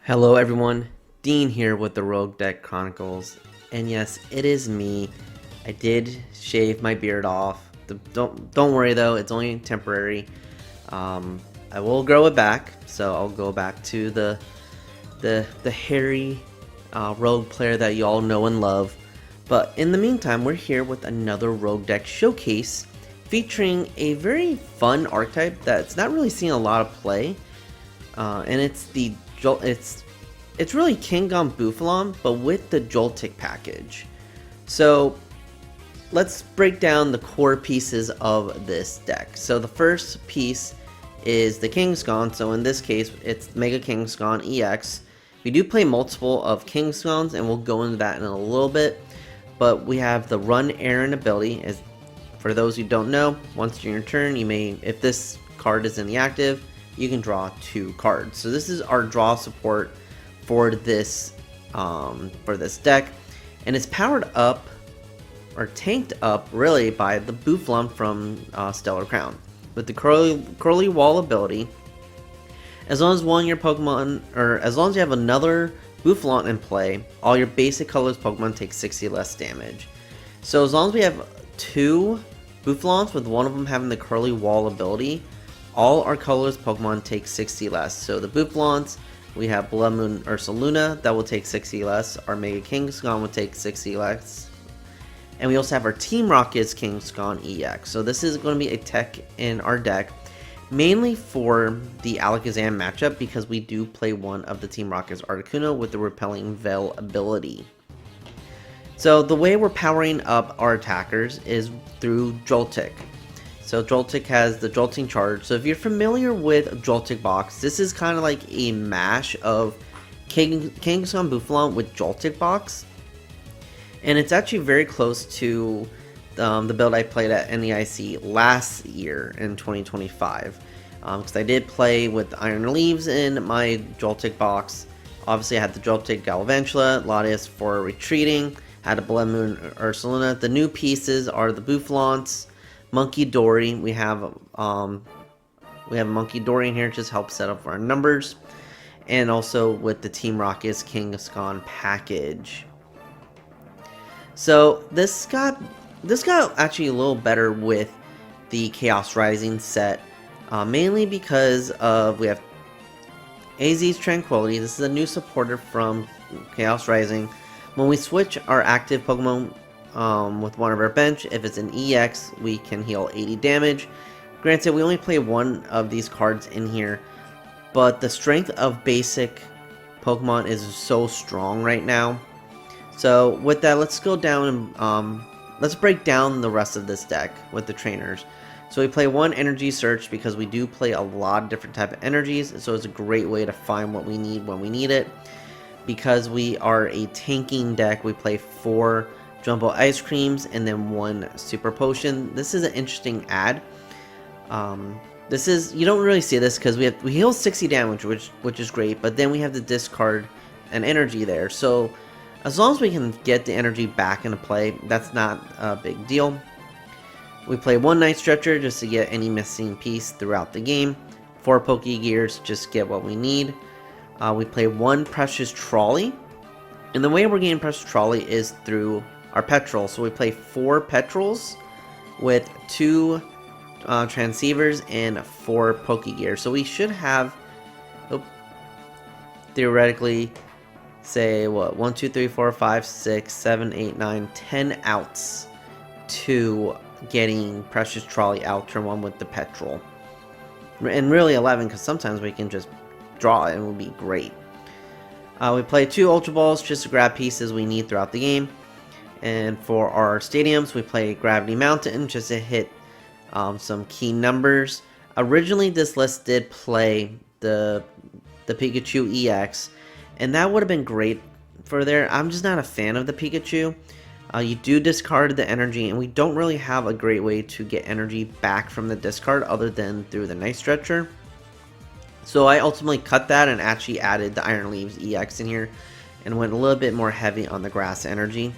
Hello everyone, Dean here with the Rogue Deck Chronicles, and yes, it is me. I did shave my beard off. Don't worry though, it's only temporary. I will grow it back, so I'll go back to the hairy Rogue player that you all know and love. But in the meantime, we're here with another Rogue Deck showcase featuring a very fun archetype that's not really seeing a lot of play, and it's really Kangaskhan Bouffalant, but with the Joltik package. So let's break down the core pieces of this deck. So the first piece is the Kangaskhan. So in this case, it's Mega Kangaskhan EX. We do play multiple of Kangaskhan's, and we'll go into that in a little bit. But we have the Run Aaron ability. As for those who don't know, once during your turn, you may, if this card is in the active, you can draw 2 cards. So this is our draw support for this deck, and it's powered up or tanked up really by the Bouffalant from Stellar Crown with the curly wall ability. As long as one of your Pokemon, or as long as you have another Bouffalant in play, all your basic colors Pokemon take 60 less damage. So as long as we have 2 Bouffalants with one of them having the curly wall ability, all our colors Pokemon take 60 less. So the Bouffalants, we have Bloodmoon Ursaluna that will take 60 less. Our Mega Kangaskhan will take 60 less. And we also have our Team Rocket's Kangaskhan EX. So this is going to be a tech in our deck, mainly for the Alakazam matchup, because we do play one of the Team Rocket's Articuno with the Repelling Veil ability. So the way we're powering up our attackers is through Joltik. So Joltik has the Jolting Charge. So if you're familiar with Joltik Box, this is kind of like a mash of Kangaskhan Bouffalant with Joltik Box. And it's actually very close to the build I played at NEIC last year in 2025. Because I did play with Iron Leaves in my Joltik Box. Obviously I had the Joltik Galvantula, Latias for retreating, had a Bloodmoon Ursaluna. The new pieces are the Bouffalants, Munkidori. We have Munkidori in here, just help set up our numbers, and also with the Team Rocket's Kangaskhan package. So this got actually a little better with the Chaos Rising set, mainly because of we have AZ's Tranquility. This is a new supporter from Chaos Rising. When we switch our active Pokemon with one of our bench, if it's an EX, we can heal 80 damage. Granted, we only play one of these cards in here, but the strength of basic Pokemon is so strong right now. So with that, let's go down and let's break down the rest of this deck with the trainers. So we play one Energy Search because we do play a lot of different type of energies, so it's a great way to find what we need when we need it. Because we are a tanking deck, we play 4 Jumbo Ice Creams and then 1 Super Potion. This is an interesting add. This is, you don't really see this because we heal 60 damage, which is great, but then we have to discard an energy there. So as long as we can get the energy back into play, that's not a big deal. We play 1 Night Stretcher just to get any missing piece throughout the game. 4 Pokégears, just get what we need. We play 1 Precious Trolley, and the way we're getting Precious Trolley is through our Petrel. So we play 4 Petrels with 2 Transceivers and 4 Pokégear. So we should have, theoretically, say what, 1, 2, 3, 4, 5, 6, 7, 8, 9, 10 outs to getting Precious Trolley out turn 1 with the Petrel. And really 11, because sometimes we can just draw it and it will be great. We play 2 Ultra Balls just to grab pieces we need throughout the game. And for our stadiums, we play Gravity Mountain just to hit some key numbers. Originally, this list did play the Pikachu EX, and that would have been great for there. I'm just not a fan of the Pikachu. You do discard the energy, and we don't really have a great way to get energy back from the discard other than through the Night Stretcher. So I ultimately cut that and actually added the Iron Leaves EX in here and went a little bit more heavy on the grass energy.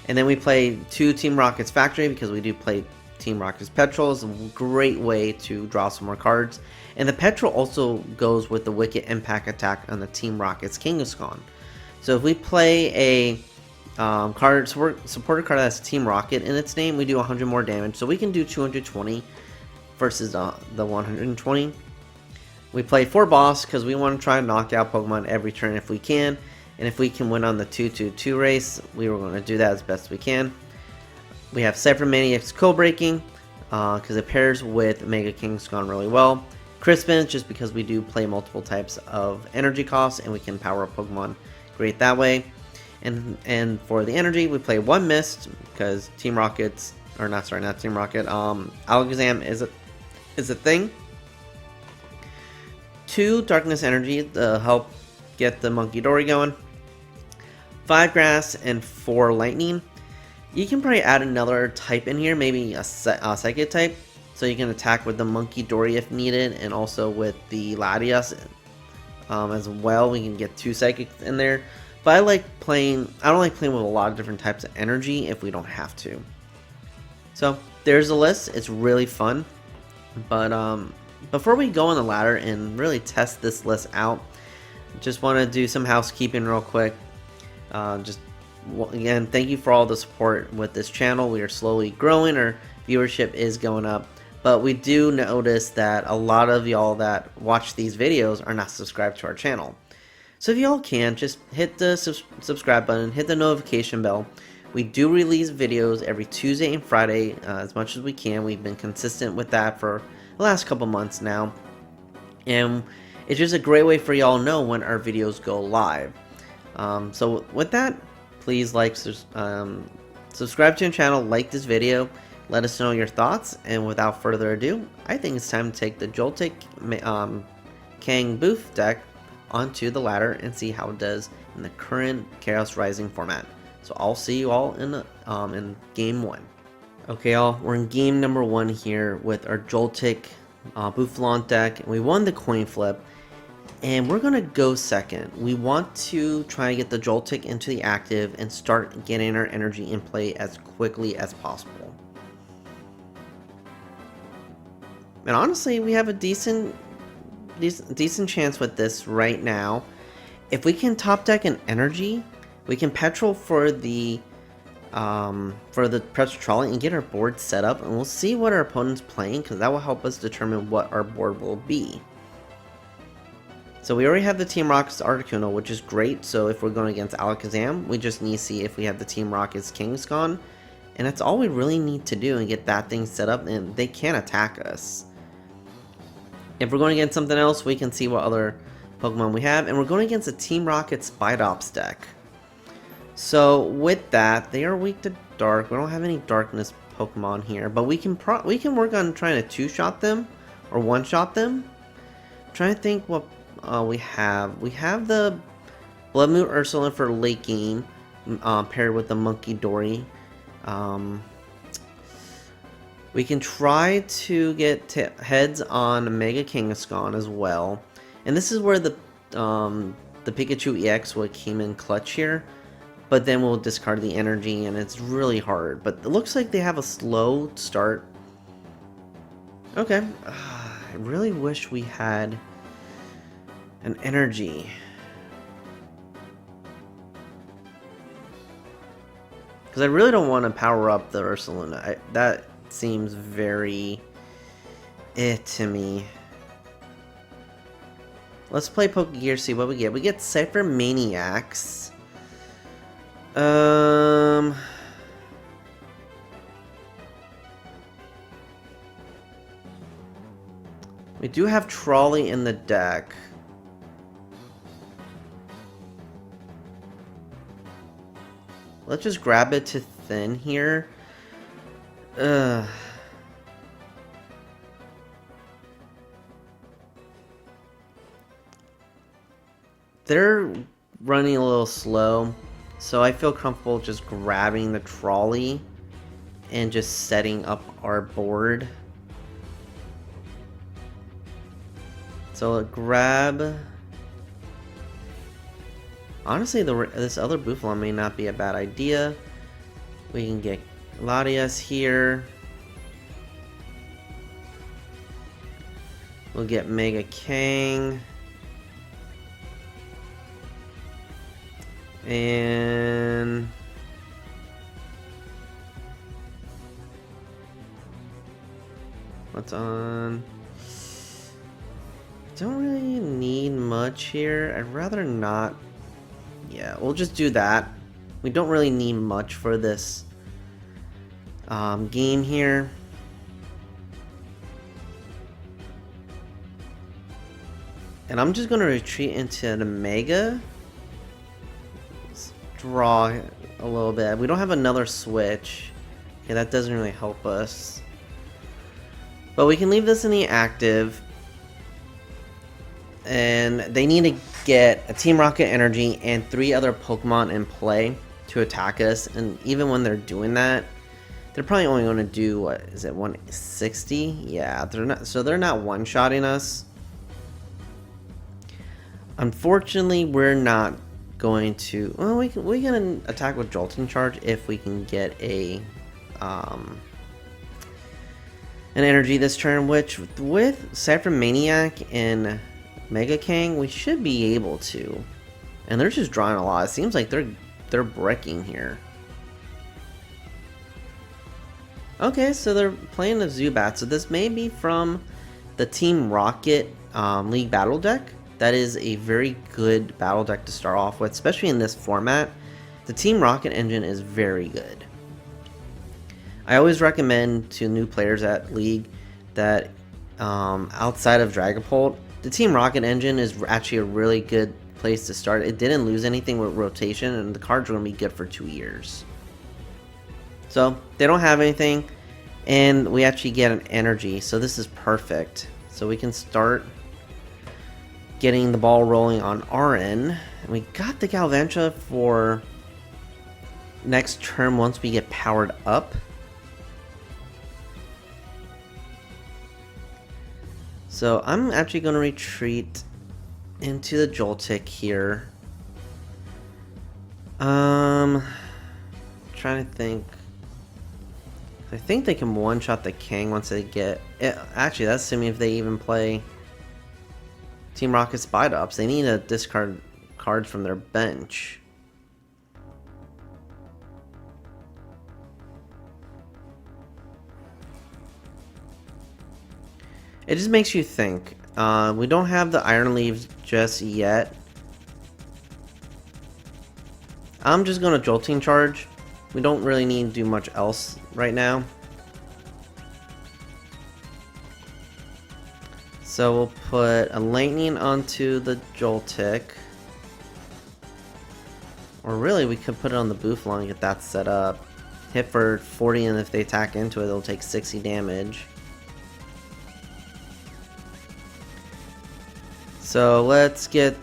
And then we play 2 Team Rocket's Factory because we do play Team Rocket's Petrel is a great way to draw some more cards. And the Petrel also goes with the Wicked Impact attack on the Team Rocket's Kangaskhan. So if we play a supporter card that has Team Rocket in its name, we do 100 more damage. So we can do 220 versus the 120. We play 4 boss because we want to try and knock out Pokemon every turn if we can. And if we can win on the 2-2-2 race, we were going to do that as best we can. We have Ciphermaniac's Codebreaking because it pairs with Mega Kangaskhan really well. Crispin, just because we do play multiple types of energy costs and we can power up Pokemon great that way. And for the energy, we play 1 Mist because Team Rocket's, or not Team Rocket, Alakazam is a thing. 2 Darkness Energy to help get the Munkidori going. 5 Grass and 4 Lightning. You can probably add another type in here, maybe a Psychic type, so you can attack with the Munkidori if needed, and also with the Latias as well. We can get 2 Psychics in there. But I don't like playing with a lot of different types of energy if we don't have to. So there's a list. It's really fun. But before we go on the ladder and really test this list out, just want to do some housekeeping real quick. Again, thank you for all the support with this channel. We are slowly growing. Our viewership is going up. But we do notice that a lot of y'all that watch these videos are not subscribed to our channel. So if y'all can, just hit the subscribe button, hit the notification bell. We do release videos every Tuesday and Friday as much as we can. We've been consistent with that for the last couple months now. And it's just a great way for y'all to know when our videos go live. So with that, please subscribe to the channel, like this video, let us know your thoughts, and without further ado, I think it's time to take the Joltik Kang Boof deck onto the ladder and see how it does in the current Chaos Rising format. So I'll see you all in game 1. Okay, y'all, we're in game number 1 here with our Joltik Bouffalant deck, and we won the coin flip, and we're gonna go second. We want to try and get the Joltik into the active and start getting our energy in play as quickly as possible. And honestly, we have a decent chance with this right now. If we can top deck an energy, we can Petrel for the Precious Trolley and get our board set up, and we'll see what our opponent's playing because that will help us determine what our board will be. So we already have the Team Rocket's Articuno, which is great. So if we're going against Alakazam, we just need to see if we have the Team Rocket's Kangaskhan, and that's all we really need to do and get that thing set up, and they can attack us. If we're going against something else, we can see what other Pokemon we have, and we're going against a Team Rocket Spidops deck. So with that, they are weak to Dark. We don't have any Darkness Pokemon here, but we can work on trying to 2-shot them or 1-shot them. I'm trying to think what we have. We have the Bloodmoon Ursaluna for late game, paired with the Munkidori. We can try to get heads on Mega Kangaskhan as well, and this is where the Pikachu EX would came in clutch here. But then we'll discard the energy, and it's really hard. But it looks like they have a slow start. Okay, I really wish we had an energy. Because I really don't want to power up the Ursaluna. That seems very to me. Let's play Pokégear, see what we get. We get Ciphermaniacs. We do have Trolley in the deck. Let's just grab it to thin here. They're running a little slow, so I feel comfortable just grabbing the Trolley and just setting up our board. So grab. Honestly, this other Bouffalant may not be a bad idea. We can get Latias here. We'll get Mega Kang. And what's on? Don't really need much here. I'd rather not. Yeah, we'll just do that. We don't really need much for this game here. And I'm just going to retreat into the Mega. Let's draw a little bit. We don't have another switch. Okay, that doesn't really help us. But we can leave this in the active. And they need to get a Team Rocket Energy and 3 other Pokemon in play to attack us. And even when they're doing that, they're probably only going to do, what is it, 160? Yeah, they're not. So they're not one-shotting us. Unfortunately, we're not going to. Well, we can attack with Jolting Charge if we can get an energy this turn. Which with Ciphermaniac and Mega Kang, we should be able to. And they're just drawing a lot. It seems like they're bricking here. Okay, so they're playing the Zubat. So this may be from the Team Rocket League Battle deck. That is a very good battle deck to start off with, especially in this format. The Team Rocket engine is very good. I always recommend to new players at League that outside of Dragapult, the Team Rocket engine is actually a really good place to start. It didn't lose anything with rotation, and the cards are going to be good for 2 years. So they don't have anything, and we actually get an energy, so this is perfect. So we can start getting the ball rolling on our end. And we got the Galvantula for next turn once we get powered up. So I'm actually going to retreat into the Joltik here. Trying to think. I think they can one-shot the Kang once they get it. Actually, that's assuming if they even play Team Rocket Spite-Ups. They need to discard cards from their bench. It just makes you think. We don't have the Iron Leaves just yet. I'm just going to Jolting Charge. We don't really need to do much else right now. So we'll put a Lightning onto the Joltik. Or really, we could put it on the Bouffalant and get that set up. Hit for 40, and if they attack into it, they'll take 60 damage. So let's get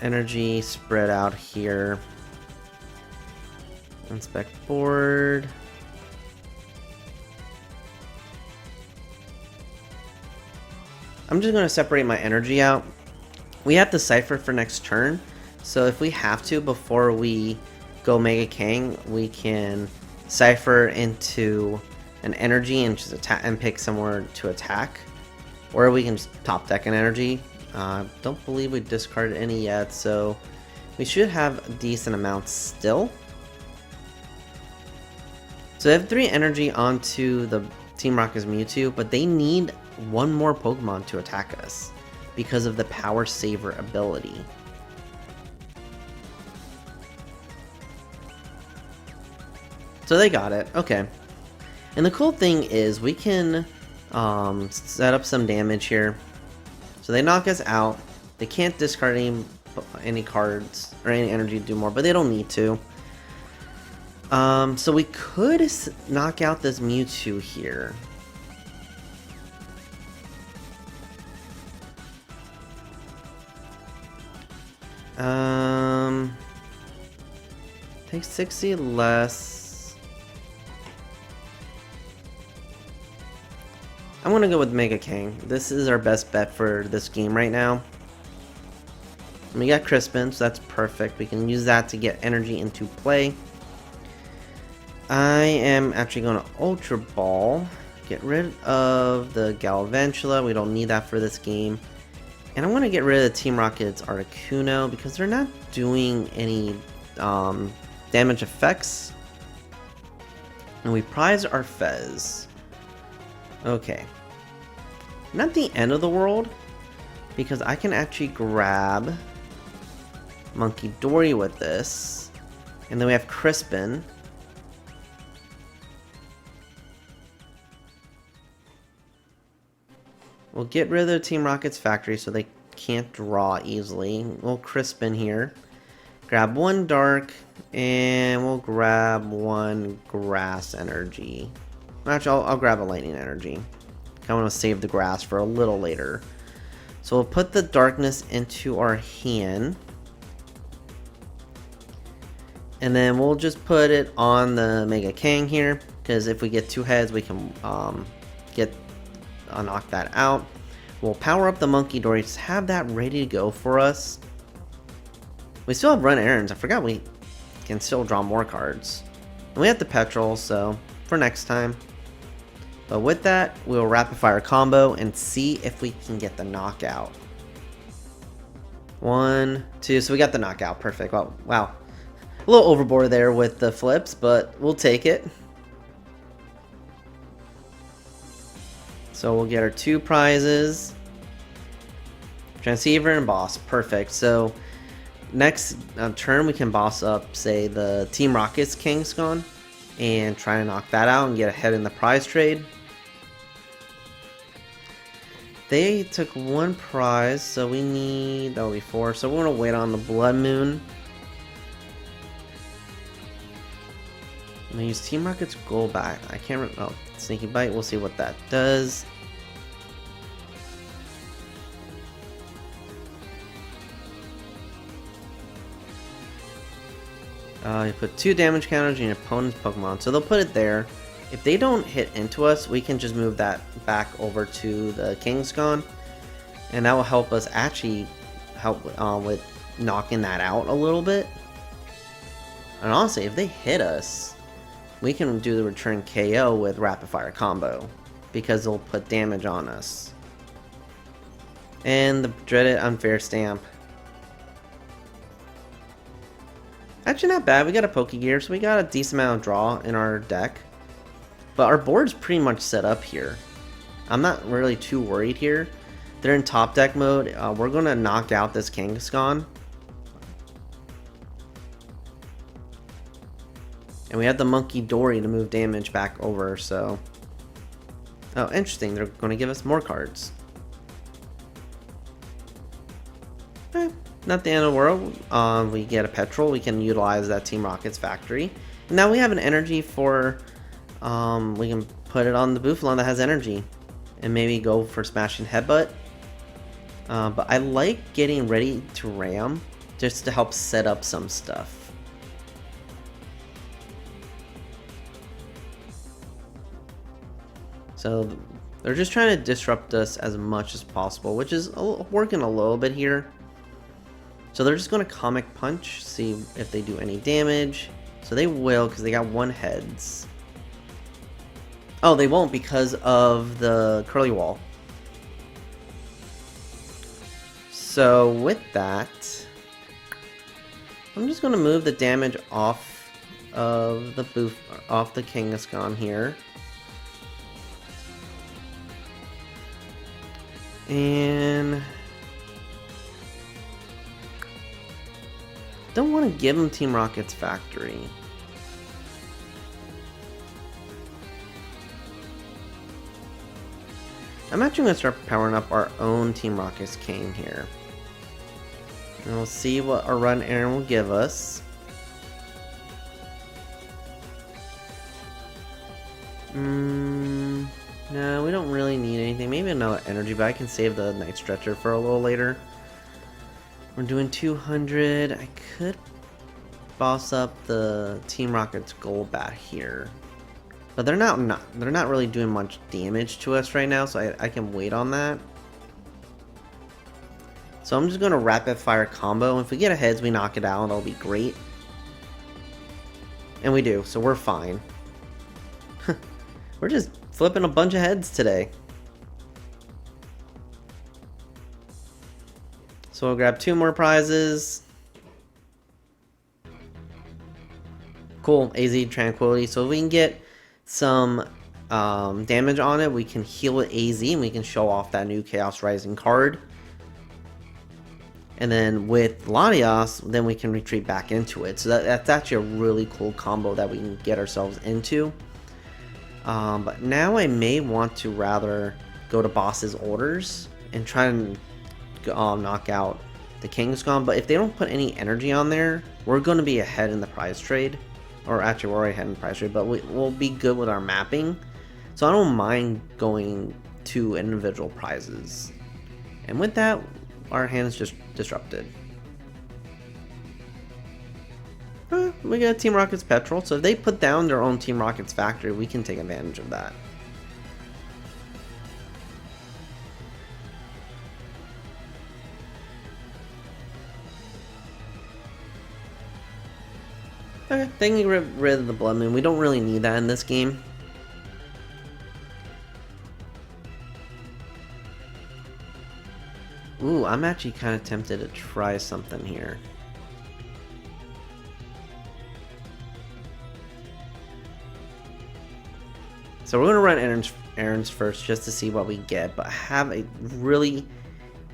energy spread out here. Inspect board. I'm just going to separate my energy out. We have to Cipher for next turn, so if we have to before we go Mega Kang, we can Cipher into an energy and just attack and pick somewhere to attack, or we can just top deck an energy. Don't believe we discarded any yet, so we should have a decent amount still. So they have 3 energy onto the Team Rocket's Mewtwo, but they need 1 more Pokemon to attack us because of the Power Saver ability. So they got it. Okay. And the cool thing is we can set up some damage here. So they knock us out. They can't discard any cards or any energy to do more, but they don't need to. So we could knock out this Mewtwo here. Take 60 less. I'm gonna go with Mega Kang. This is our best bet for this game right now. And we got Crispin, so that's perfect. We can use that to get energy into play. I am actually going to Ultra Ball Get rid of the Galvantula. We don't need that for this game. And I want to get rid of the Team Rocket's Articuno because they're not doing any damage effects. And we prize our Fez. Okay. Not the end of the world, because I can actually grab Munkidori with this. And then we have Crispin. We'll get rid of the Team Rocket's factory so they can't draw easily. We'll Crispin here. Grab one Dark, and we'll grab one Grass Energy. Actually, I'll grab a Lightning Energy. I want to save the Grass for a little later. So we'll put the Darkness into our hand. And then we'll just put it on the Mega Kang here, because if we get two heads, we can knock that out. We'll power up the Munkidori, just have that ready to go for us. We still have run errands. I forgot we can still draw more cards. And we have the Petrel, so for next time. But with that, we'll rapid fire combo and see if we can get the knockout. 1, 2, so we got the knockout, perfect. Well, wow. A little overboard there with the flips, but we'll take it. So we'll get our 2 prizes. Transceiver and boss, perfect. So next turn we can boss up, say, the Team Rocket's Kangaskhan and try to knock that out and get ahead in the prize trade. They took 1 prize, so we need, that'll be 4, so we're gonna wait on the Bloodmoon. I'm gonna use Team Rocket's Gold back. I can't remember. Oh, Sneaky Bite. We'll see what that does. You put 2 damage counters in your opponent's Pokemon, so they'll put it there. If they don't hit into us, we can just move that back over to the Kangaskhan, and that will help us actually help with knocking that out a little bit. And honestly, if they hit us, we can do the return KO with rapid fire combo because they'll put damage on us. And the dreaded unfair stamp. Actually not bad, we got a Pokégear, so we got a decent amount of draw in our deck. But our board's pretty much set up here. I'm not really too worried here. They're in top deck mode. We're going to knock out this Kangaskhan. And we have the Munkidori to move damage back over, so... Oh, interesting. They're going to give us more cards. Not the end of the world. We get a Petrel. We can utilize that Team Rocket's factory. And now we have an energy for... we can put it on the Bouffalant that has energy. And maybe go for Smashing Headbutt. But I like getting ready to ram just to help set up some stuff. So they're just trying to disrupt us as much as possible, which is working a little bit here. So they're just going to Comic Punch, see if they do any damage. So they will, because they got 1 heads. Oh, they won't because of the Curly Wall. So with that, I'm just going to move the damage off of the Kangaskhan here. And don't want to give him Team Rocket's factory. I'm actually going to start powering up our own Team Rocket's Kang here. And we'll see what our run errand will give us. No, we don't really need anything. Maybe another energy, but I can save the Night Stretcher for a little later. We're doing 200. I could boss up the Team Rocket's Golbat here. But they're not really doing much damage to us right now, so I can wait on that. So I'm just going to rapid fire combo. If we get a heads, we knock it out. That'll be great. And we do, so we're fine. We're just flipping a bunch of heads today. So we'll grab 2 more prizes. Cool, AZ Tranquility. So if we can get some damage on it, we can heal it AZ and we can show off that new Chaos Rising card. And then with Latias, then we can retreat back into it. So that's actually a really cool combo that we can get ourselves into. But now I may want to rather go to boss's orders and try and knock out the Kangaskhan. But if they don't put any energy on there, we're going to be ahead in the prize trade. Or actually, we're already ahead in the prize trade, but we'll be good with our mapping. So I don't mind going to individual prizes. And with that, our hand is just disrupted. We got Team Rocket's Petrel, so if they put down their own Team Rocket's factory, we can take advantage of that. Okay, they can get rid of the Bloodmoon. We don't really need that in this game. Ooh, I'm actually kind of tempted to try something here. So we're going to run errands first just to see what we get, but I have a really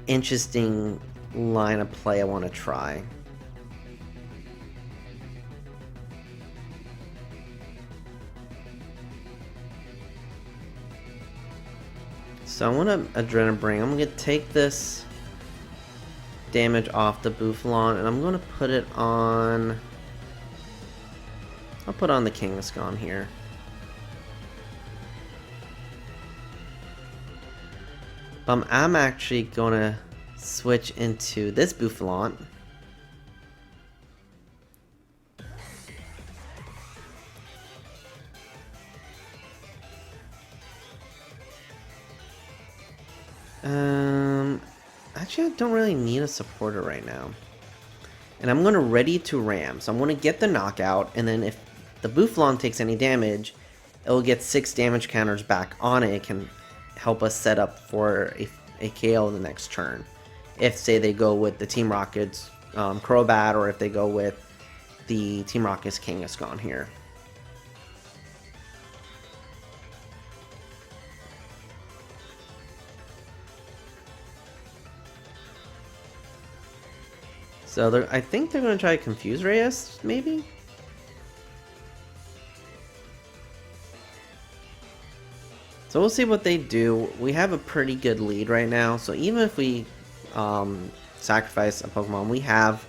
interesting line of play I want to try. So I'm going to Adrenaline. I'm going to take this damage off the Bouffalant and I'm going to put it on... I'll put on the Kangaskhan here. I'm actually going to switch into this Bouffalant. Actually, I don't really need a supporter right now. And I'm going to ready to ram. So I'm going to get the knockout, and then if the Bouffalant takes any damage, it will get 6 damage counters back on it. It can help us set up for a KO in the next turn. If, say, they go with the Team Rocket's Crobat, or if they go with the Team Rocket's Kangaskhan here. So I think they're going to try Confuse Reyes, maybe? So we'll see what they do. We have a pretty good lead right now, so even if we sacrifice a Pokemon, we have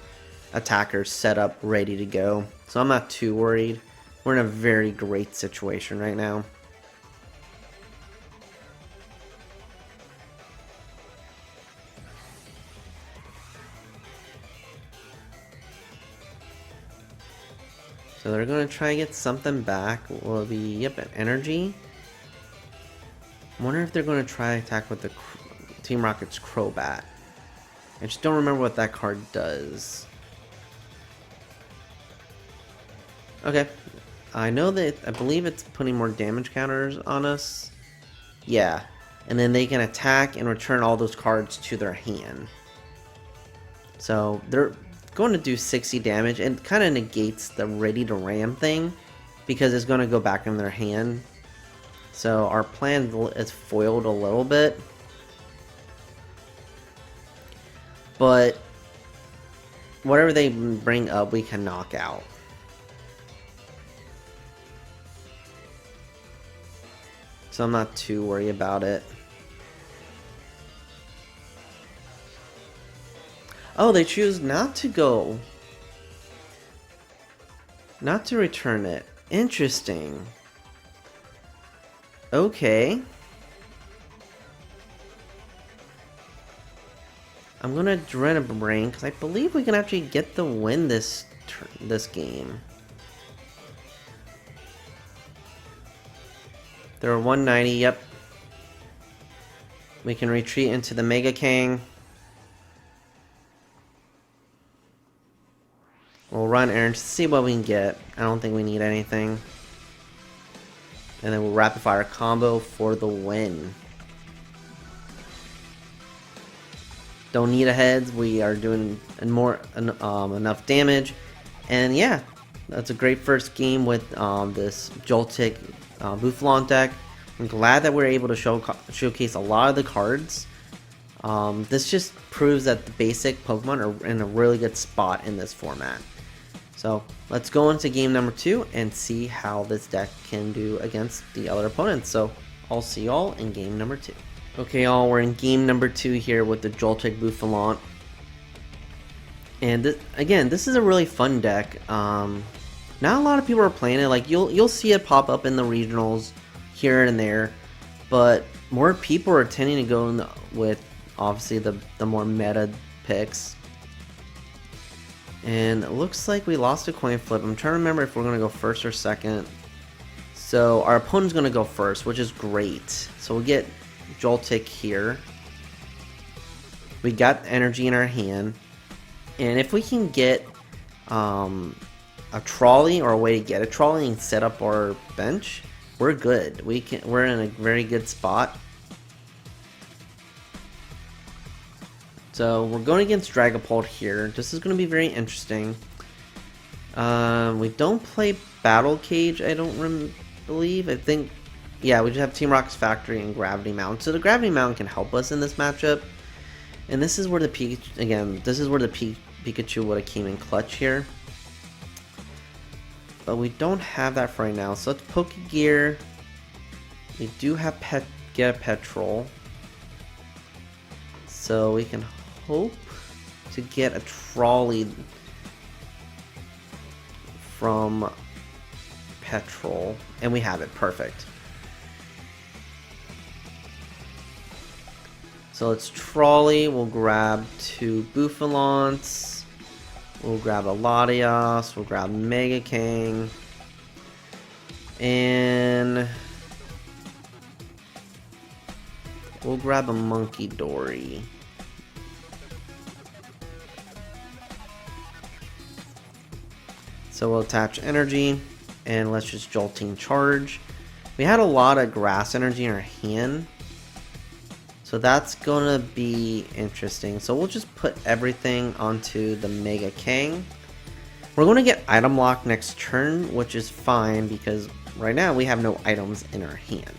attackers set up ready to go. So I'm not too worried. We're in a very great situation right now. So they're going to try and get something back. Will it be, yep, an energy? I wonder if they're going to try attack with the Team Rocket's Crobat. I just don't remember what that card does. Okay. I know that, I believe it's putting more damage counters on us. Yeah. And then they can attack and return all those cards to their hand. So they're going to do 60 damage and kind of negates the ready to ram thing because it's going to go back in their hand. So our plan is foiled a little bit, but whatever they bring up we can knock out. So I'm not too worried about it. Oh, they choose not to go. Not to return it. Interesting. Okay. I'm gonna Dragapult because I believe we can actually get the win this game. There are 190. Yep. We can retreat into the Mega Kang. We'll run errands to see what we can get. I don't think we need anything. And then we'll rapid fire combo for the win. Don't need a heads. We are doing enough damage. And yeah, that's a great first game with this Joltik Bouffalant deck. I'm glad that we're able to showcase a lot of the cards. This just proves that the basic Pokemon are in a really good spot in this format. So let's go into game number 2 and see how this deck can do against the other opponents. So I'll see y'all in game number 2. Okay, y'all, we're in game number 2 here with the Joltik Bouffalant. And again, this is a really fun deck. Not a lot of people are playing it. Like you'll see it pop up in the regionals here and there, but more people are tending to go with obviously the more meta picks. And it looks like we lost a coin flip. I'm trying to remember if we're going to go first or second. So our opponent's going to go first, which is great. So we'll get Joltik here. We got energy in our hand. And if we can get a trolley or a way to get a trolley and set up our bench, we're good. We're in a very good spot. So we're going against Dragapult here. This is going to be very interesting. We don't play Battle Cage, I don't believe. I think, yeah, we just have Team Rock's Factory and Gravity Mountain. So the Gravity Mountain can help us in this matchup. And this is where the Pikachu would have came in clutch here. But we don't have that for right now. So let's Pokégear. We do have get a Petrel. So we can hope to get a trolley from Petrel. And we have it. Perfect. So let's trolley. We'll grab 2 Bouffalants. We'll grab a Latias. We'll grab Mega Kang. And we'll grab a Munkidori. So we'll attach energy. And let's just Jolting charge. We had a lot of grass energy in our hand. So that's gonna be interesting. So we'll just put everything onto the Mega Kang. We're gonna get item lock next turn, which is fine because right now we have no items in our hand.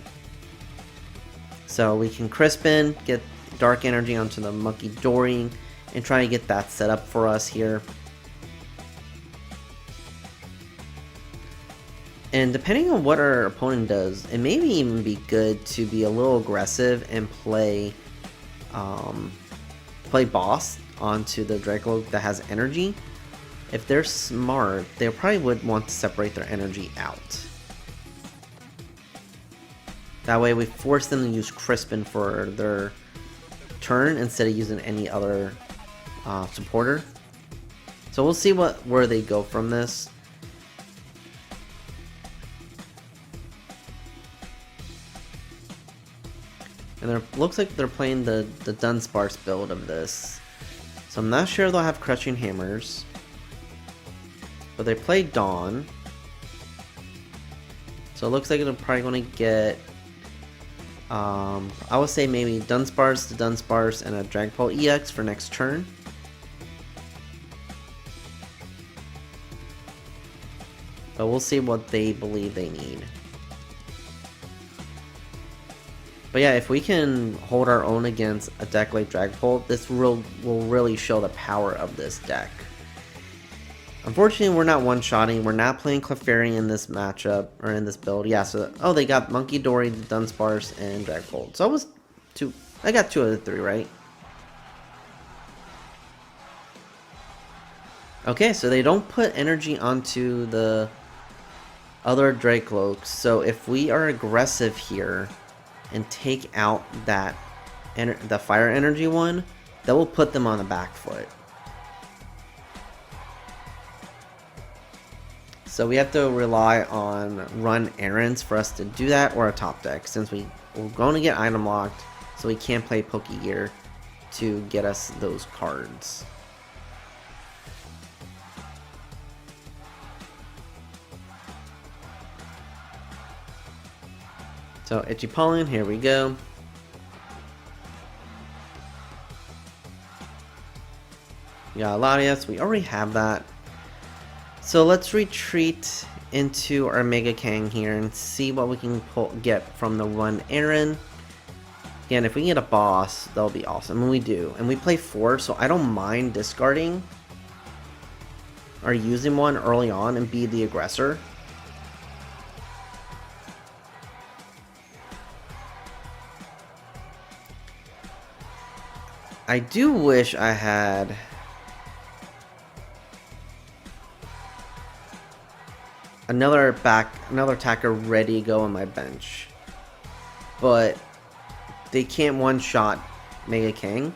So we can Crispin, get dark energy onto the Munkidori, and try to get that set up for us here. And depending on what our opponent does, it may even be good to be a little aggressive and play boss onto the Dragapult that has energy. If they're smart, they probably would want to separate their energy out. That way we force them to use Crispin for their turn instead of using any other supporter. So we'll see where they go from this. And it looks like they're playing the Dunsparce build of this. So I'm not sure they'll have Crushing Hammers. But they play Dawn. So it looks like they're probably going to get... I would say maybe Dunsparce to Dunsparce and a Dragapult EX for next turn. But we'll see what they believe they need. But yeah, if we can hold our own against a deck like Dragapult, this will really show the power of this deck. Unfortunately, we're not one-shotting. We're not playing Clefairy in this matchup, or in this build. Yeah, so, oh, they got Munkidori, Dunsparce, and Dragapult. So I got 2 out of 3, right? Okay, so they don't put energy onto the other Dracloaks. So if we are aggressive here and take out the fire energy one, that will put them on the back foot. So we have to rely on run errands for us to do that, or a top deck, since we're going to get item locked, so we can't play Pokégear to get us those cards. So Itchy Pollen, here we go. We got Latias, we already have that. So let's retreat into our Mega Kang here and see what we can get from the run Aaron. Again, if we can get a boss, that'll be awesome, and we do. And we play 4, so I don't mind discarding or using one early on and be the aggressor. I do wish I had another attacker ready to go on my bench, but they can't one-shot Mega King,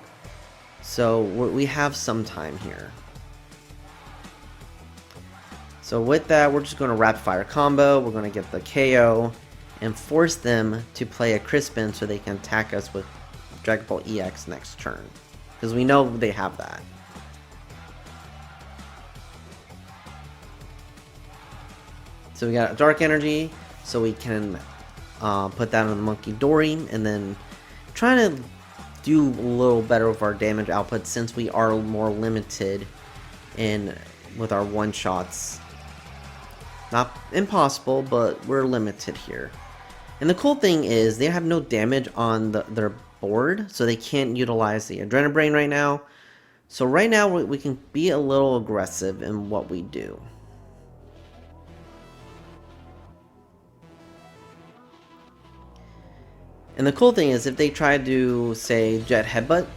so we have some time here. So with that, we're just going to rapid fire combo. We're going to get the KO and force them to play a Crispin so they can attack us with Dragapult EX next turn, because we know they have that. So we got a Dark Energy, so we can put that on the Munkidori, and then trying to do a little better with our damage output since we are more limited with our one-shots. Not impossible, but we're limited here. And the cool thing is they have no damage on their board, so they can't utilize the Adrenaline Brain right now. So right now we can be a little aggressive in what we do. And the cool thing is if they try to, say, Jet Headbutt,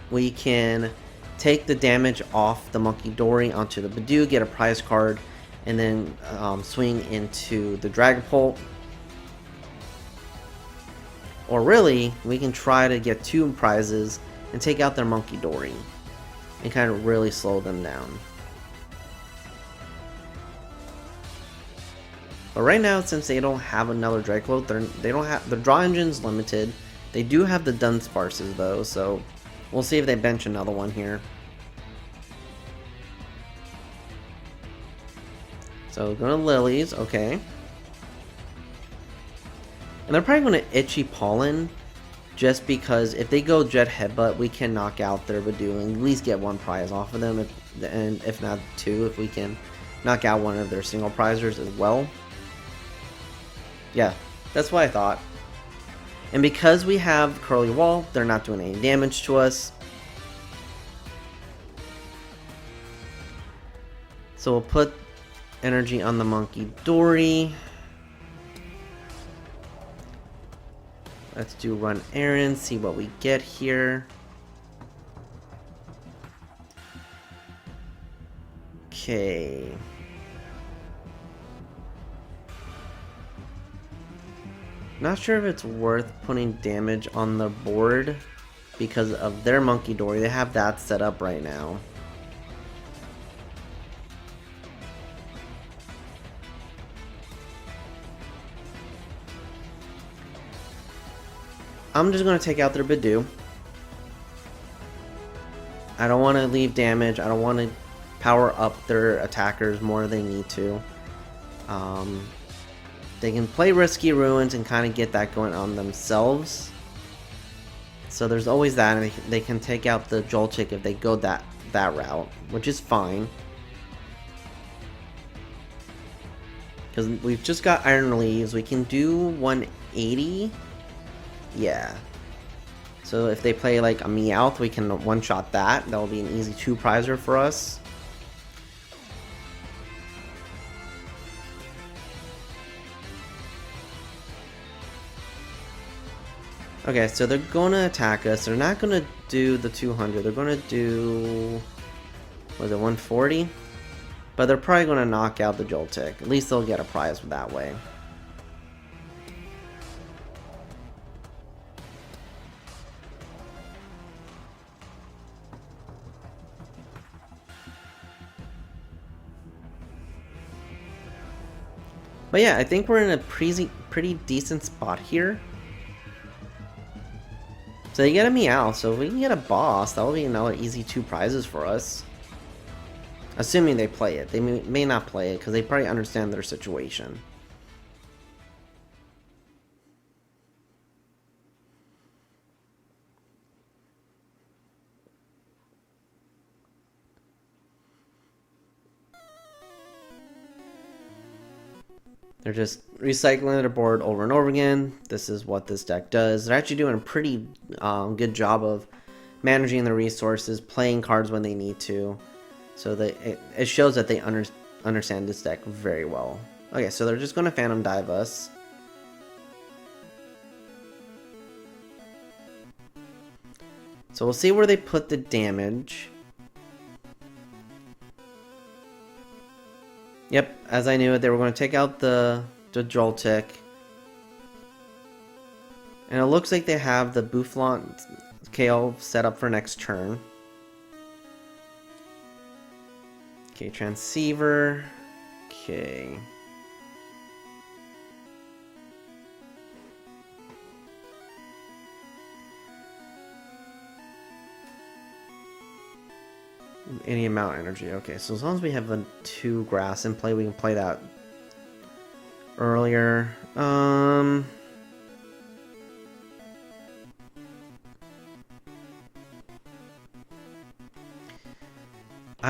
we can take the damage off the Munkidori onto the Badoo, get a prize card, and then swing into the Dragapult. Or really, we can try to get 2 prizes and take out their Munkidori and kind of really slow them down. But right now, since they don't have another Dragapult, they don't have the draw engine's limited. They do have the Dunsparces though, so we'll see if they bench another one here. So going to Lilies, okay. And they're probably going to Itchy Pollen, just because if they go Jet Headbutt, we can knock out their Badoo and at least get 1 prize off of them, and if not 2, if we can knock out one of their single prizers as well. Yeah, that's what I thought. And because we have Curly Wall, they're not doing any damage to us. So we'll put energy on the Munkidori. Let's do run errands, see what we get here. Okay. Not sure if it's worth putting damage on the board because of their Munkidori. They have that set up right now. I'm just going to take out their Badoo. I don't want to leave damage. I don't want to power up their attackers more than they need to. They can play Risky Ruins and kind of get that going on themselves. So there's always that, and they can take out the Joltik if they go that route, which is fine. Because we've just got Iron Leaves, we can do 180. Yeah. So if they play like a Meowth, we can one-shot that. That'll be an easy 2-prizer for us. Okay, so they're going to attack us. They're not going to do the 200. They're going to do, was it 140? But they're probably going to knock out the Joltik. At least they'll get a prize that way. But yeah, I think we're in a pretty decent spot here. So they get a Meow, so if we can get a boss, that'll be another easy 2 prizes for us. Assuming they play it. They may not play it, because they probably understand their situation. They're just recycling their board over and over again. This is what this deck does. They're actually doing a pretty good job of managing the resources, playing cards when they need to. So it shows that they understand this deck very well. Okay, so they're just going to Phantom Dive us. So we'll see where they put the damage. Yep, as I knew it, they were going to take out the Joltik. And it looks like they have the Bouffalant KO set up for next turn. Okay, Transceiver. Okay. Any amount of energy. Okay, so as long as we have the 2 grass in play, we can play that earlier. I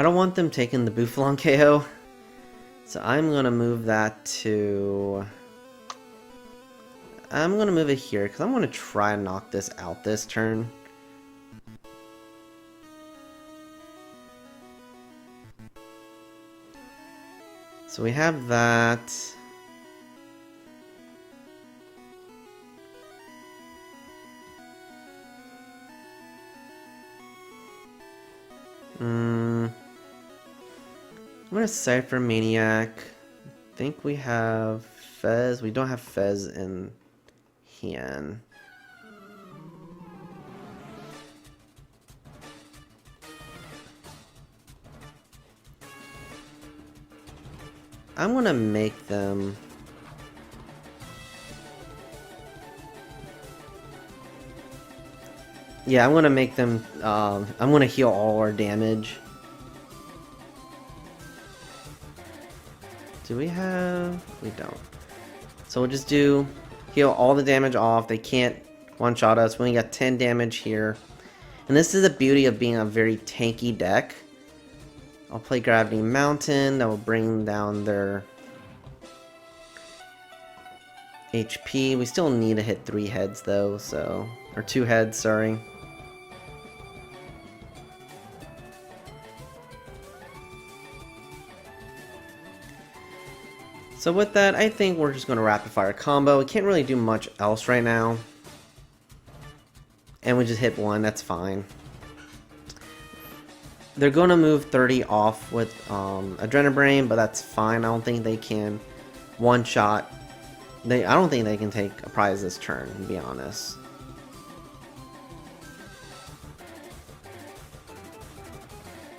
don't want them taking the Bouffalant KO, so I'm gonna move that to. I'm gonna move it here because I'm gonna try and knock this out this turn. So we have that. I'm gonna Ciphermaniac. I think we have Fez. We don't have Fez in hand. I'm gonna make them. Yeah, I'm gonna make them. I'm gonna heal all our damage. Do we have? We don't. So we'll just do heal all the damage off. They can't one-shot us. We only got 10 damage here. And this is the beauty of being a very tanky deck. I'll play Gravity Mountain. That will bring down their HP. We still need to hit 3 heads though, so... Or 2 heads, sorry. So with that, I think we're just going to rapid fire combo. We can't really do much else right now. And we just hit 1, that's fine. They're going to move 30 off with Adrenabrain, but that's fine. I don't think they can one-shot. I don't think they can take a prize this turn, to be honest.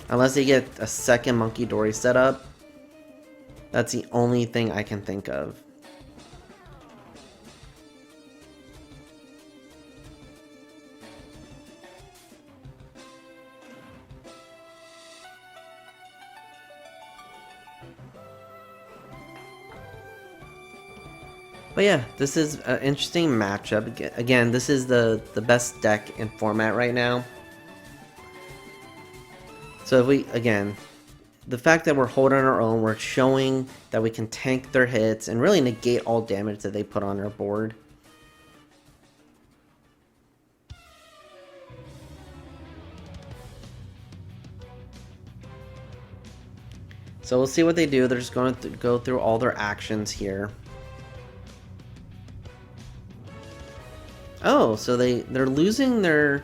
Unless they get a second Munkidori set up. That's the only thing I can think of. But yeah, this is an interesting matchup. Again, this is the best deck in format right now. So if we, again, the fact that we're holding our own, we're showing that we can tank their hits and really negate all damage that they put on their board. So we'll see what they do. They're just going to go through all their actions here. Oh, so they're losing their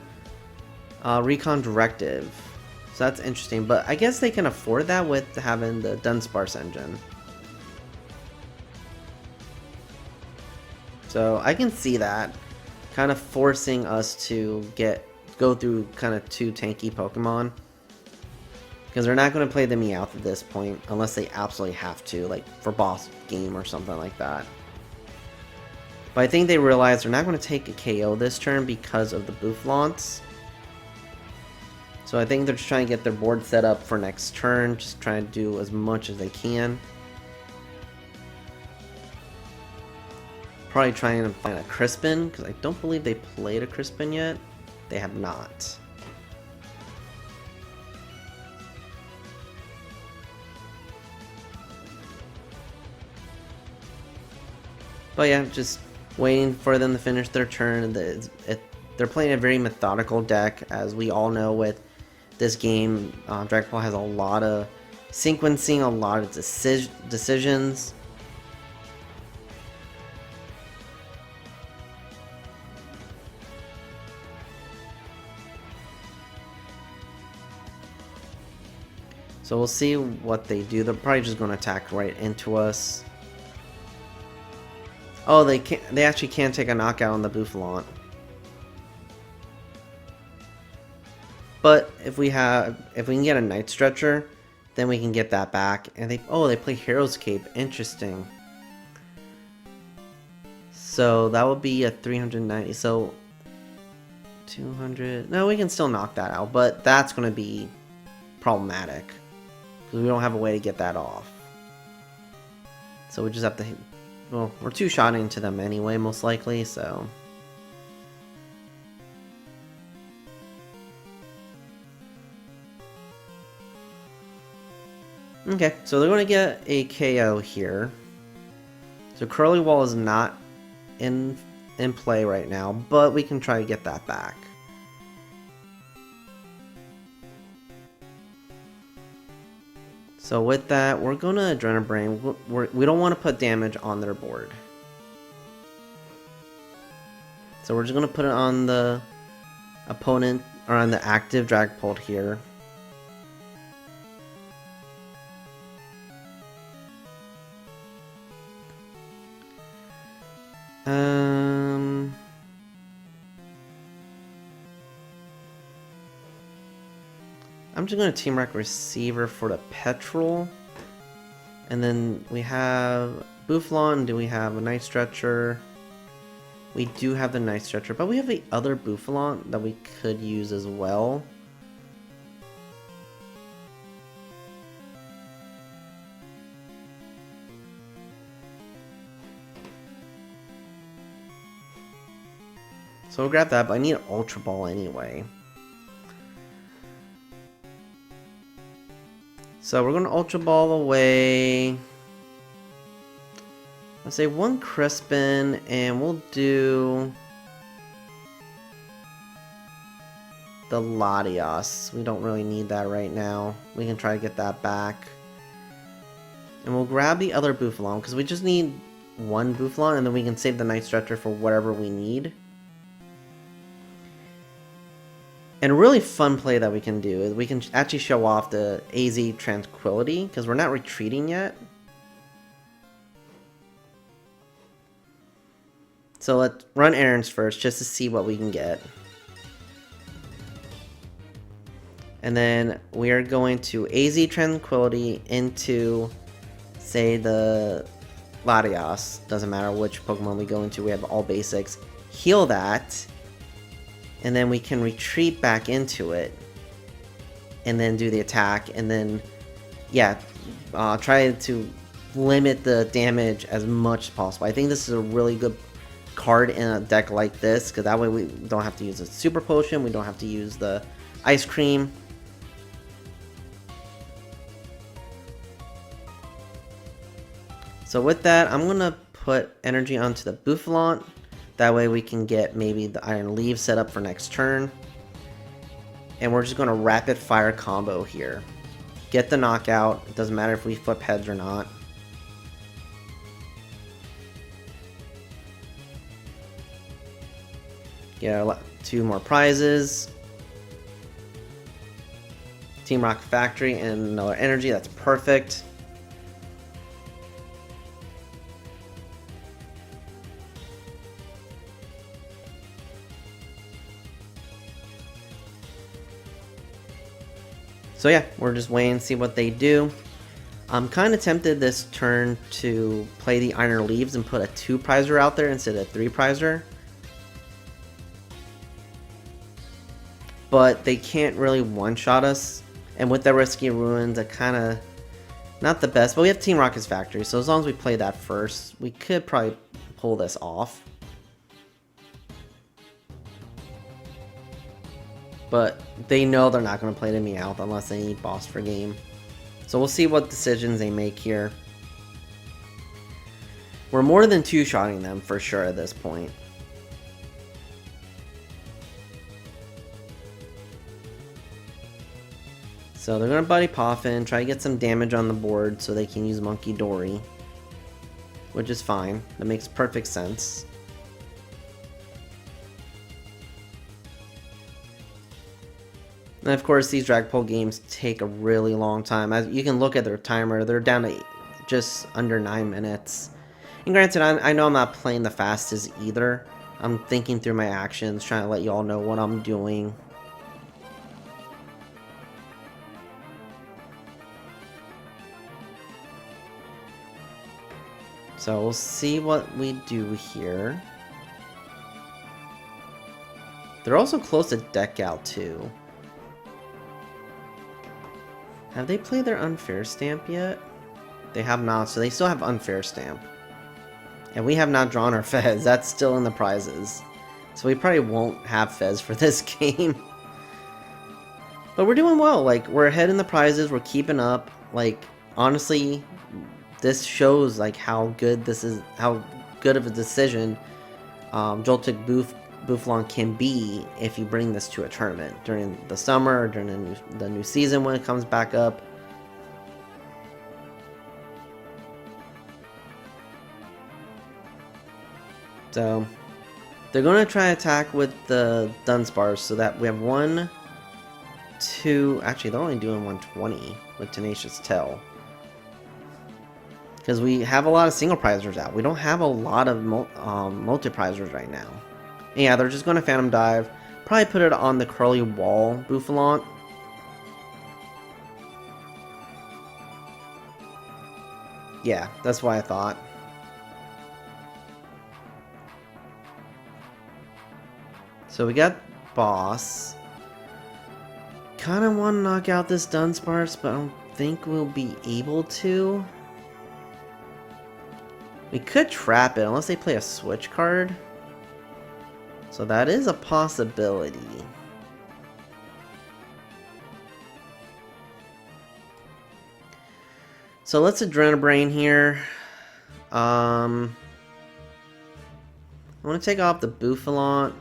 Recon Directive. So that's interesting, but I guess they can afford that with having the Dunsparce engine. So I can see that kind of forcing us to go through kind of 2 tanky Pokemon. Because they're not going to play the Meowth at this point unless they absolutely have to, like for boss game or something like that. But I think they realize they're not going to take a KO this turn because of the Bouffalants. So I think they're just trying to get their board set up for next turn, just trying to do as much as they can. Probably trying to find a Crispin, because I don't believe they played a Crispin yet. They have not. But yeah, just waiting for them to finish their turn. They're playing a very methodical deck, as we all know with this game. Dragapult has a lot of sequencing, a lot of decisions. So we'll see what they do. They're probably just going to attack right into us. Oh, they can't. They actually can take a knockout on the Bouffalant. But if we can get a Night Stretcher, then we can get that back. And they play Hero's Cape. Interesting. So that would be a 390. So 200. No, we can still knock that out, but that's going to be problematic because we don't have a way to get that off. So we just have to. Well, we're two-shotting into them anyway, most likely. So. Okay, so they're going to get a KO here. So Curly Wall is not in play right now, but we can try to get that back. So with that, we're going to Adrenaline Brain. We don't want to put damage on their board. So we're just going to put it on the opponent, or on the active Dragapult here. I'm just going to Team Rock Receiver for the Petrel. And then we have Bouffalant. Do we have a Night Stretcher? We do have the Night Stretcher, but we have the other Bouffalant that we could use as well. So we'll grab that, but I need an Ultra Ball anyway. So we're going to Ultra Ball away. Let's say one Crispin, and we'll do the Latias. We don't really need that right now. We can try to get that back. And we'll grab the other Bouffalant, because we just need one Bouffalant, and then we can save the Night Stretcher for whatever we need. And a really fun play that we can do is we can actually show off the AZ Tranquility, because we're not retreating yet. So let's run errands first, just to see what we can get. And then we are going to AZ Tranquility into, say, the Latias. Doesn't matter which Pokemon we go into, we have all basics. Heal that. And then we can retreat back into it. And then do the attack. And then, yeah, try to limit the damage as much as possible. I think this is a really good card in a deck like this, because that way we don't have to use a Super Potion. We don't have to use the Ice Cream. So with that, I'm going to put energy onto the Bouffalant. That way we can get maybe the Iron Leaf set up for next turn. And we're just going to rapid fire combo here. Get the knockout. It doesn't matter if we flip heads or not. Get 2 more prizes. Team Rocket Factory and another energy. That's perfect. So yeah, we're just waiting to see what they do. I'm kind of tempted this turn to play the Iron Leaves and put a 2-prizer out there instead of a 3-prizer. But they can't really one-shot us. And with the Risky Ruins, it kind of not the best. But we have Team Rocket's Factory, so as long as we play that first, we could probably pull this off. But they know they're not going to play the Meowth unless they need boss for game. So we'll see what decisions they make here. We're more than two-shotting them for sure at this point. So they're going to Buddy Poffin, try to get some damage on the board so they can use Munkidori. Which is fine. That makes perfect sense. And of course, these Dragapult games take a really long time. As you can look at their timer, they're down to just under 9 minutes. And granted, I know I'm not playing the fastest either. I'm thinking through my actions, trying to let you all know what I'm doing. So we'll see what we do here. They're also close to deck out too. Have they played their unfair stamp yet? They have not, so they still have unfair stamp. And we have not drawn our Fez. That's still in the prizes. So we probably won't have Fez for this game. But we're doing well. Like, we're ahead in the prizes. We're keeping up. Like, honestly, this shows like how good this is, how good of a decision Joltik Bouffalant can be if you bring this to a tournament during the summer or during the new season when it comes back up. So they're going to try to attack with the Dunsparce so that we have 1, 2, actually they're only doing 120 with Tenacious Tail. Because we have a lot of single prizers out. We don't have a lot of multi-prizers right now. And yeah, they're just going to Phantom Dive. Probably put it on the Curly Wall Bouffalant. Yeah, that's what I thought. So we got Boss. Kind of want to knock out this Dunsparce, but I don't think we'll be able to. We could trap it unless they play a switch card. So that is a possibility. So let's Adrenabrain here. I want to take off the Bouffalant.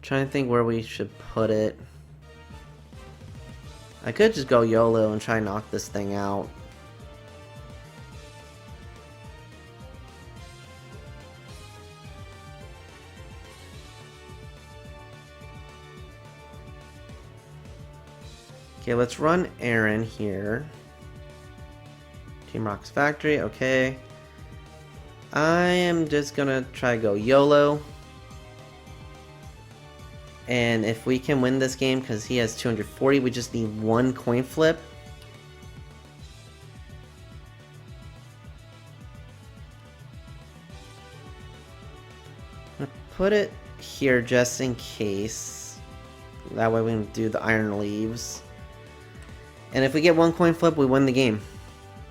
Trying to think where we should put it. I could just go YOLO and try and knock this thing out. Okay, let's run Aaron here. Team Rock's Factory, okay. I am just gonna try to go YOLO. And if we can win this game, because he has 240, we just need 1 coin flip. I'm gonna put it here just in case. That way we can do the Iron Leaves. And if we get 1 coin flip, we win the game.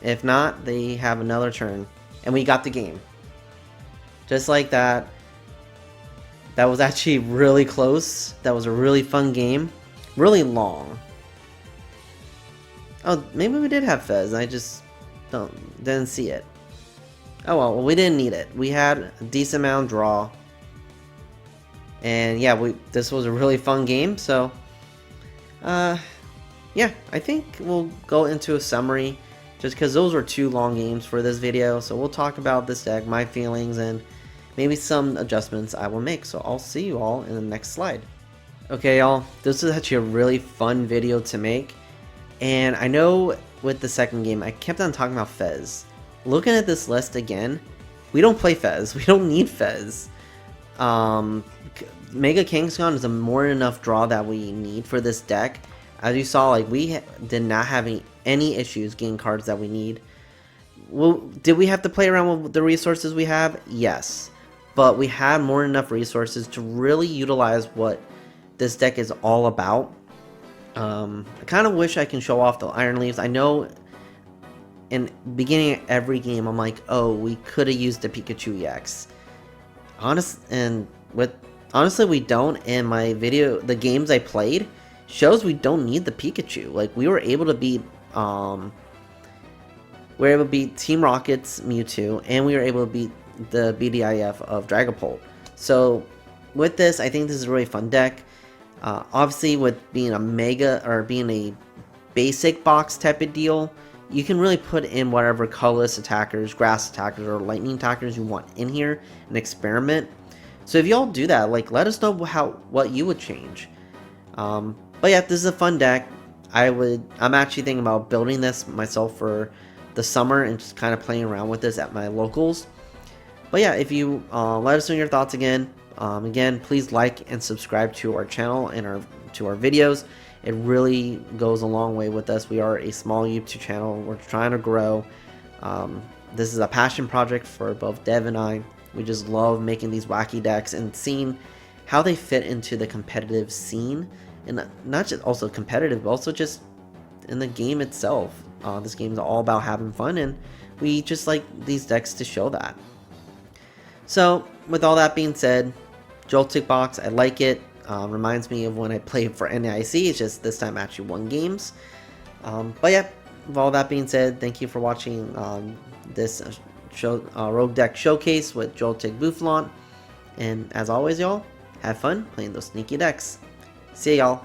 If not, they have another turn. And we got the game. Just like that. That was actually really close. That was a really fun game. Really long. Oh, maybe we did have Fez. I just didn't see it. Oh well, we didn't need it. We had a decent amount of draw. And yeah, this was a really fun game. So, yeah, I think we'll go into a summary. Just because those were 2 long games for this video. So we'll talk about this deck, my feelings, and maybe some adjustments I will make. So I'll see you all in the next slide. Okay, y'all, this is actually a really fun video to make. And I know with the second game, I kept on talking about Fez. Looking at this list again, we don't play Fez. We don't need Fez. Mega Kangaskhan is a more than enough draw that we need for this deck. As you saw, like we did not have any issues getting cards that we need. Well, did we have to play around with the resources we have? Yes. But we had more than enough resources to really utilize what this deck is all about. I kind of wish I can show off the Iron Leaves. I know in the beginning of every game, I'm like, oh, we could have used the Pikachu EX. Honestly, we don't. In my video, the games I played shows we don't need the Pikachu. Like, we were able to beat we were able to beat Team Rocket's Mewtwo, and we were able to beat the BDIF of Dragapult. So with this, I think this is a really fun deck. Obviously, with being a mega or being a basic box type of deal, you can really put in whatever colorless attackers, grass attackers, or lightning attackers you want in here and experiment. So if y'all do that, like, let us know what you would change. But yeah, this is a fun deck. I'm actually thinking about building this myself for the summer and just kind of playing around with this at my locals. But yeah, if you let us know your thoughts again. Again, please like and subscribe to our channel and to our videos. It really goes a long way with us. We are a small YouTube channel. We're trying to grow. This is a passion project for both Dev and I. We just love making these wacky decks and seeing how they fit into the competitive scene. And not just also competitive, but also just in the game itself. This game is all about having fun, and we just like these decks to show that. So, with all that being said, Joltik box, I like it. Reminds me of when I played for NAIC. It's just this time I actually won games. But yeah, with all that being said, thank you for watching this Rogue Deck Showcase with Joltik Bouffalant. And as always, y'all, have fun playing those sneaky decks. See y'all.